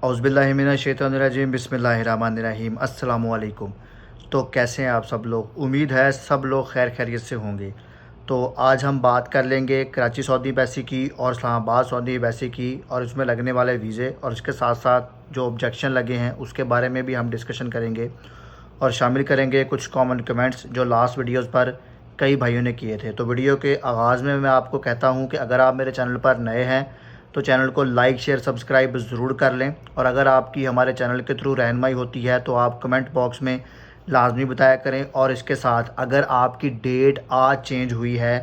औज़ुबिल्लाहिमिनश्शैतानिर्रजीम बिस्मिल्लाहिर्रहमानिर्रहीम अस्सलामुअलैकुम। तो कैसे हैं आप सब लोग? उम्मीद है सब लोग खैर खैरियत से होंगे। तो आज हम बात कर लेंगे कराची सऊदी एम्बेसी की और इस्लामाबाद सऊदी एम्बेसी की और उसमें लगने वाले वीज़े और उसके साथ साथ जो ऑब्जेक्शन लगे हैं उसके बारे में भी हम डिस्कशन करेंगे और शामिल करेंगे कुछ कॉमन कमेंट्स जो लास्ट वीडियोज़ पर कई भाइयों ने किए थे। तो वीडियो के आगाज़ में मैं आपको कहता हूँ कि अगर आप मेरे चैनल पर नए हैं तो चैनल को लाइक शेयर सब्सक्राइब ज़रूर कर लें, और अगर आपकी हमारे चैनल के थ्रू रहनुमाई होती है तो आप कमेंट बॉक्स में लाजमी बताया करें। और इसके साथ अगर आपकी डेट आज चेंज हुई है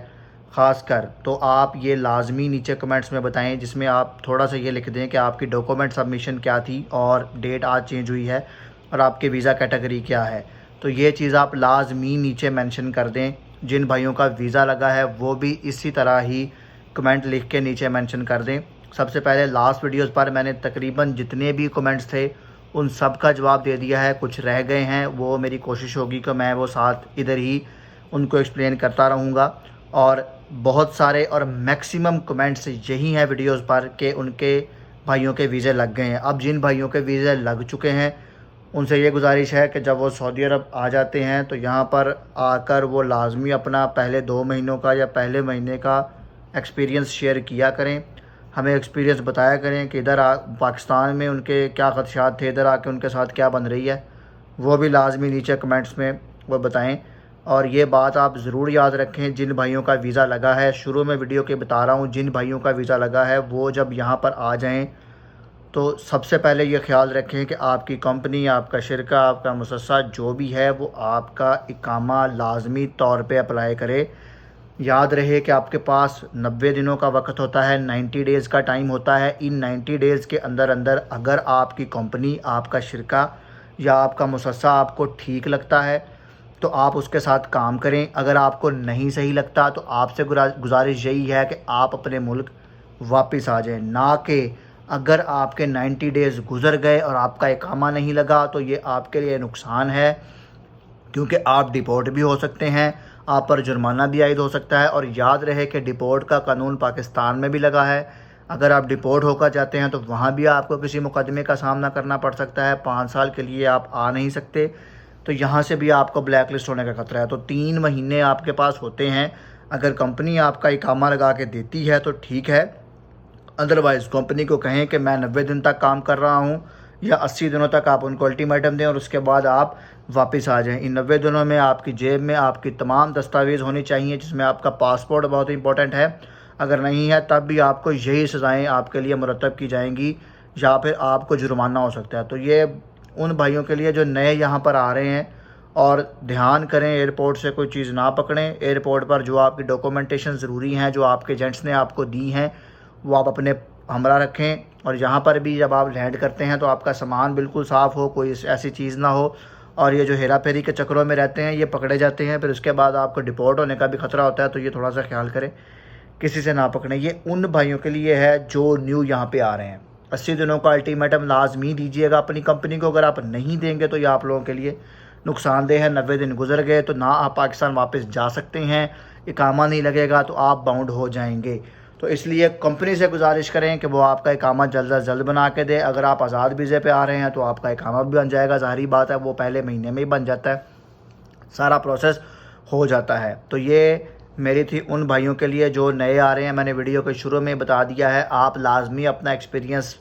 ख़ासकर, तो आप ये लाजमी नीचे कमेंट्स में बताएं, जिसमें आप थोड़ा सा ये लिख दें कि आपकी डॉक्यूमेंट सबमिशन क्या थी और डेट आज चेंज हुई है और आपके वीज़ा कैटेगरी क्या है। तो ये चीज़ आप लाजमी नीचे मेंशन कर दें। जिन भाइयों का वीज़ा लगा है वो भी इसी तरह ही कमेंट लिख के नीचे मेंशन कर दें। सबसे पहले लास्ट वीडियोस पर मैंने तकरीबन जितने भी कमेंट्स थे उन सब का जवाब दे दिया है। कुछ रह गए हैं, वो मेरी कोशिश होगी कि मैं वो साथ इधर ही उनको एक्सप्लेन करता रहूँगा। और बहुत सारे और मैक्सिमम कमेंट्स यही हैं वीडियोस पर कि उनके भाइयों के वीज़े लग गए हैं। अब जिन भाइयों के वीज़े लग चुके हैं उनसे ये गुजारिश है कि जब वो सऊदी अरब आ जाते हैं तो यहाँ पर आकर वो लाजमी अपना पहले 2 महीनों का या पहले महीने का एक्सपीरियंस शेयर किया करें। हमें एक्सपीरियंस बताया करें कि इधर पाकिस्तान में उनके क्या ख़दशात थे, इधर आके उनके साथ क्या बन रही है, वो भी लाजमी नीचे कमेंट्स में वो बताएं। और ये बात आप ज़रूर याद रखें, जिन भाइयों का वीज़ा लगा है, शुरू में वीडियो के बता रहा हूँ, जिन भाइयों का वीज़ा लगा है वो जब यहाँ पर आ जाएँ तो सबसे पहले ये ख्याल रखें कि आपकी कंपनी, आपका शिरका, आपका मुसस्सा जो भी है वो आपका इकामा लाजमी तौर पे अप्लाई करे। याद रहे कि आपके पास 90 दिनों का वक्त होता है, 90 डेज़ का टाइम होता है। इन 90 डेज़ के अंदर अंदर अगर आपकी कंपनी, आपका शिरका या आपका मुसस्सा आपको ठीक लगता है तो आप उसके साथ काम करें। अगर आपको नहीं सही लगता तो आपसे गुजारिश यही है कि आप अपने मुल्क वापस आ जाएं। ना कि अगर आपके 90 डेज़ गुज़र गए और आपका इकामा नहीं लगा तो ये आपके लिए नुकसान है, क्योंकि आप डिपोर्ट भी हो सकते हैं, आप पर जुर्माना भी आयद हो सकता है। और याद रहे कि डिपोर्ट का कानून पाकिस्तान में भी लगा है। अगर आप डिपोर्ट होकर जाते हैं तो वहाँ भी आपको किसी मुकदमे का सामना करना पड़ सकता है, 5 साल के लिए आप आ नहीं सकते। तो यहाँ से भी आपको ब्लैक लिस्ट होने का खतरा है। तो 3 महीने आपके पास होते हैं। अगर कंपनी आपका इकामा लगा के देती है तो ठीक है, अदरवाइज़ कंपनी को कहें कि मैं 90 दिन तक काम कर रहा हूँ या 80 दिनों तक आप उनको अल्टीमेटम दें और उसके बाद आप वापस आ जाएं। इन 90 दिनों में आपकी जेब में आपकी तमाम दस्तावेज़ होनी चाहिए, जिसमें आपका पासपोर्ट बहुत इंपॉर्टेंट है। अगर नहीं है तब भी आपको यही सज़ाएँ आपके लिए मुरतब की जाएंगी या फिर आपको जुर्माना हो सकता है। तो ये उन भाइयों के लिए जो नए यहाँ पर आ रहे हैं, और ध्यान करें एयरपोर्ट से कोई चीज़ ना पकड़ें। एयरपोर्ट पर जो आपकी डॉक्यूमेंटेशन ज़रूरी हैं, जो आपके एजेंट्स ने आपको दी हैं, वो आप अपने हमरा रखें। और यहाँ पर भी जब आप लैंड करते हैं तो आपका सामान बिल्कुल साफ़ हो, कोई ऐसी चीज़ ना हो। और ये जो हेरा फेरी के चक्करों में रहते हैं ये पकड़े जाते हैं, फिर उसके बाद आपको डिपोर्ट होने का भी ख़तरा होता है। तो ये थोड़ा सा ख्याल करें, किसी से ना पकड़ें। ये उन भाइयों के लिए है जो न्यू यहाँ पे आ रहे हैं। 80 दिनों का अल्टीमेटम लाजमी दीजिएगा अपनी कंपनी को। अगर आप नहीं देंगे तो ये आप लोगों के लिए नुकसानदेह है। 90 दिन गुजर गए तो ना आप पाकिस्तान वापस जा सकते हैं, इकामा नहीं लगेगा तो आप बाउंड हो जाएंगे। तो इसलिए कंपनी से गुजारिश करें कि वो आपका इकामा जल्द अज जल्द बना के दे। अगर आप आज़ाद वीज़े पे आ रहे हैं तो आपका इकामा भी बन जाएगा, ज़ाहिरी बात है वो पहले महीने में ही बन जाता है, सारा प्रोसेस हो जाता है। तो ये मेरी थी उन भाइयों के लिए जो नए आ रहे हैं। मैंने वीडियो के शुरू में बता दिया है, आप लाजमी अपना एक्सपीरियंस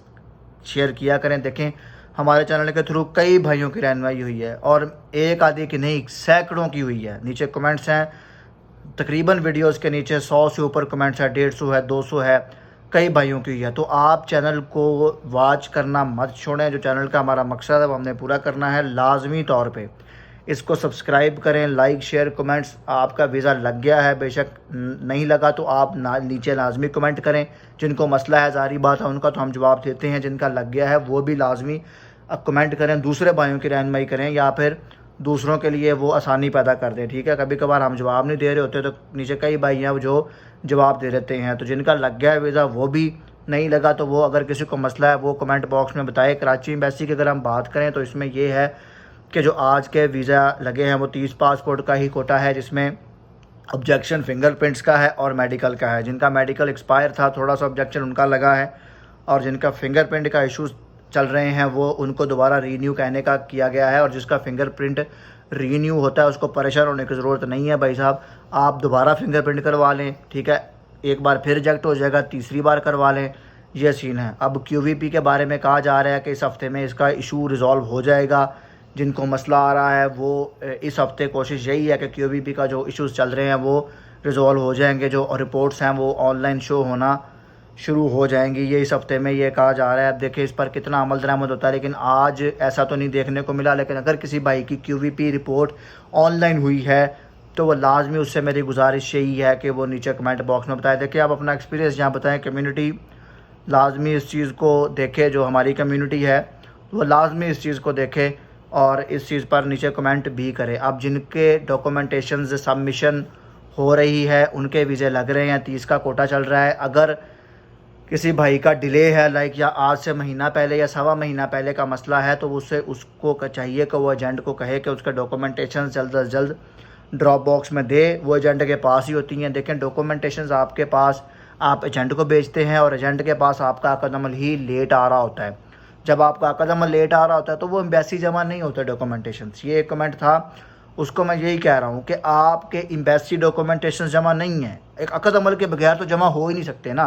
शेयर किया करें। देखें हमारे चैनल के थ्रू कई भाइयों की रहनुमाई हुई है और एक आदि की नहीं, सैकड़ों की हुई है। नीचे कमेंट्स हैं, तकरीबन वीडियोस के नीचे 100 से ऊपर कमेंट्स है, 150 है, 200 है, कई भाइयों की है। तो आप चैनल को वॉच करना मत छोड़ें। जो चैनल का हमारा मकसद है वो हमने पूरा करना है लाजमी तौर पे। इसको सब्सक्राइब करें, लाइक शेयर कमेंट्स। आपका वीज़ा लग गया है, बेशक नहीं लगा तो आप नीचे लाजमी कमेंट करें। जिनको मसला है, ज़ाहिर बात है उनका तो हम जवाब देते हैं, जिनका लग गया है वो भी लाजमी कमेंट करें, दूसरे भाइयों की रहनुमाई करें या फिर दूसरों के लिए वो आसानी पैदा कर दें। ठीक है, कभी कभार हम जवाब नहीं दे रहे होते तो नीचे कई भाई हैं जो जवाब दे देते हैं। तो जिनका लग गया है वीज़ा, वो भी नहीं लगा तो वो अगर किसी को मसला है वो कमेंट बॉक्स में बताए। कराची एम्बेसी की अगर हम बात करें तो इसमें यह है कि जो आज के वीज़ा लगे हैं वो 30 पासपोर्ट का ही कोटा है, जिसमें ऑब्जेक्शन फिंगरप्रिंट्स का है और मेडिकल का है। जिनका मेडिकल एक्सपायर था थोड़ा सा ऑब्जेक्शन उनका लगा है, और जिनका फिंगरप्रिंट का इशू चल रहे हैं वो उनको दोबारा रीन्यू कहने का किया गया है, और जिसका फिंगरप्रिंट रीन्यू होता है उसको परेशान होने की ज़रूरत नहीं है भाई साहब। आप दोबारा फिंगरप्रिंट करवा लें, ठीक है, एक बार फिर रिजेक्ट हो जाएगा, तीसरी बार करवा लें, ये सीन है। अब QVP के बारे में कहा जा रहा है कि इस हफ़्ते में इसका इशू रिज़ॉल्व हो जाएगा। जिनको मसला आ रहा है वो इस हफ़्ते कोशिश यही है कि QVP का जो इश्यूज़ चल रहे हैं वो रिज़ॉल्व हो जाएंगे, जो रिपोर्ट्स हैं वो ऑनलाइन शो होना शुरू हो जाएंगी, ये इस हफ़्ते में ये कहा जा रहा है। अब देखिए इस पर कितना अमल दरामद होता है, लेकिन आज ऐसा तो नहीं देखने को मिला। लेकिन अगर किसी भाई की QVP रिपोर्ट ऑनलाइन हुई है तो वो लाजमी, उससे मेरी गुजारिश यही है कि वो नीचे कमेंट बॉक्स में बताए। देखिए आप अपना एक्सपीरियंस यहाँ बताएं, कम्युनिटी लाजमी इस चीज़ को देखे, जो हमारी कम्युनिटी है वो लाजमी इस चीज़ को देखे और इस चीज़ पर नीचे कमेंट भी करे। अब जिनके डॉक्यूमेंटेशन सबमिशन हो रही है उनके वीज़े लग रहे हैं, 30 का कोटा चल रहा है। अगर किसी भाई का डिले है लाइक या आज से महीना पहले या सवा महीना पहले का मसला है, तो उसको चाहिए कि वो एजेंट को कहे कि उसके डॉक्यूमेंटेशन जल्द से जल्द ड्रॉप बॉक्स में दे, वो एजेंट के पास ही होती हैं। देखें डॉक्यूमेंटेशन आपके पास आप एजेंट को भेजते हैं और एजेंट के पास आपका अकदमल ही लेट आ रहा होता है। जब आपका अकदमल लेट आ रहा होता है तो वो एम्बेसी जमा नहीं होते डॉक्यूमेंटेशन। ये एक कमेंट था, उसको मैं यही कह रहा हूँ कि आपके एम्बेसी डॉक्यूमेंटेशन जमा नहीं है, एक अकदमल के बगैर तो जमा हो ही नहीं सकते ना,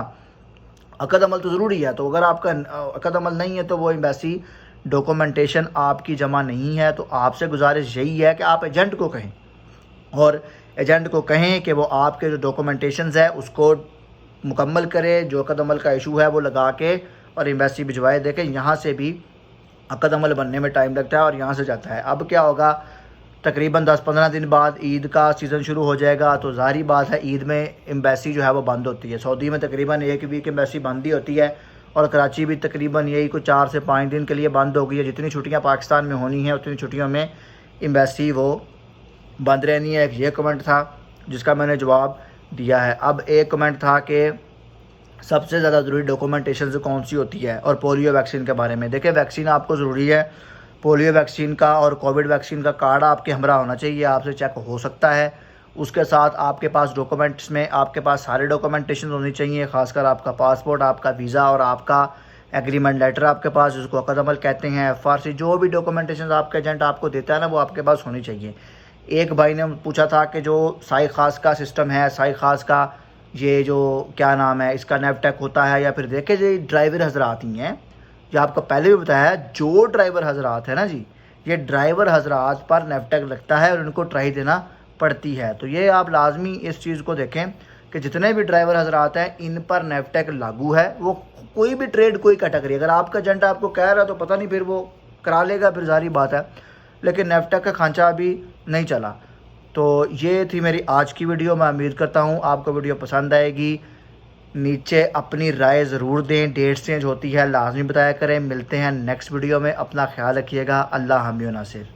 अकदमल तो ज़रूरी है। तो अगर आपका अकदमल नहीं है तो वो एम्बेसी डॉक्यूमेंटेशन आपकी जमा नहीं है। तो आपसे गुजारिश यही है कि आप एजेंट को कहें और एजेंट को कहें कि वो आपके जो डॉक्यूमेंटेशंस है उसको मुकम्मल करे, जो अकदमल का इशू है वो लगा के और एम्बेसी भिजवाए। देखें यहाँ से भी अकदमल बनने में टाइम लगता है और यहाँ से जाता है। अब क्या होगा, तकरीबन 10-15 दिन बाद ईद का सीज़न शुरू हो जाएगा, तो ज़ाहिर बात है ईद में एम्बेसी जो है वो बंद होती है। सऊदी में तकरीबन 1 वीक एम्बेसी बंद ही होती है और कराची भी तकरीबन यही कुछ 4 से 5 दिन के लिए बंद हो गई है। जितनी छुट्टियाँ पाकिस्तान में होनी है उतनी छुट्टियों में एम्बेसी वो बंद रहनी है। एक ये कमेंट था जिसका मैंने जवाब दिया है। अब एक कमेंट था कि सबसे ज़्यादा ज़रूरी डॉक्यूमेंटेशन कौन सी होती है और पोलियो वैक्सीन के बारे में। देखिए वैक्सीन आपको ज़रूरी है, पोलियो वैक्सीन का और कोविड वैक्सीन का कार्ड आपके हमरा होना चाहिए, आपसे चेक हो सकता है। उसके साथ आपके पास डॉक्यूमेंट्स में आपके पास सारे डॉक्यूमेंटेशन होनी चाहिए, खासकर आपका पासपोर्ट, आपका वीज़ा और आपका एग्रीमेंट लेटर आपके पास, जिसको अकदमल कहते हैं, FRC, जो भी डॉक्यूमेंटेशन आपका एजेंट आपको देता है ना वो आपके पास होनी चाहिए। एक भाई ने पूछा था कि जो साई खास का सिस्टम है, साई खास का ये जो क्या नाम है इसका नेवटेक होता है या फिर देखे जो ड्राइवर हजरात ही हैं, जो आपको पहले भी बताया है, जो ड्राइवर हजरात है ना जी, ये ड्राइवर हजरात पर नेवटेक लगता है और उनको ट्राई देना पड़ती है। तो ये आप लाजमी इस चीज़ को देखें कि जितने भी ड्राइवर हजरात हैं इन पर नेवटेक लागू है। वो कोई भी ट्रेड कोई कैटेगरी, अगर आपका एजेंट आपको कह रहा है तो पता नहीं फिर वो करा लेगा, फिर सारी बात है, लेकिन नेवटेक का खांचा अभी नहीं चला। तो ये थी मेरी आज की वीडियो। मैं उम्मीद करता हूँ आपको वीडियो पसंद आएगी। नीचे अपनी राय ज़रूर दें, डेट्स चेंज होती है लाजमी बताया करें। मिलते हैं नेक्स्ट वीडियो में, अपना ख्याल रखिएगा। अल्लाह हामी व नासिर।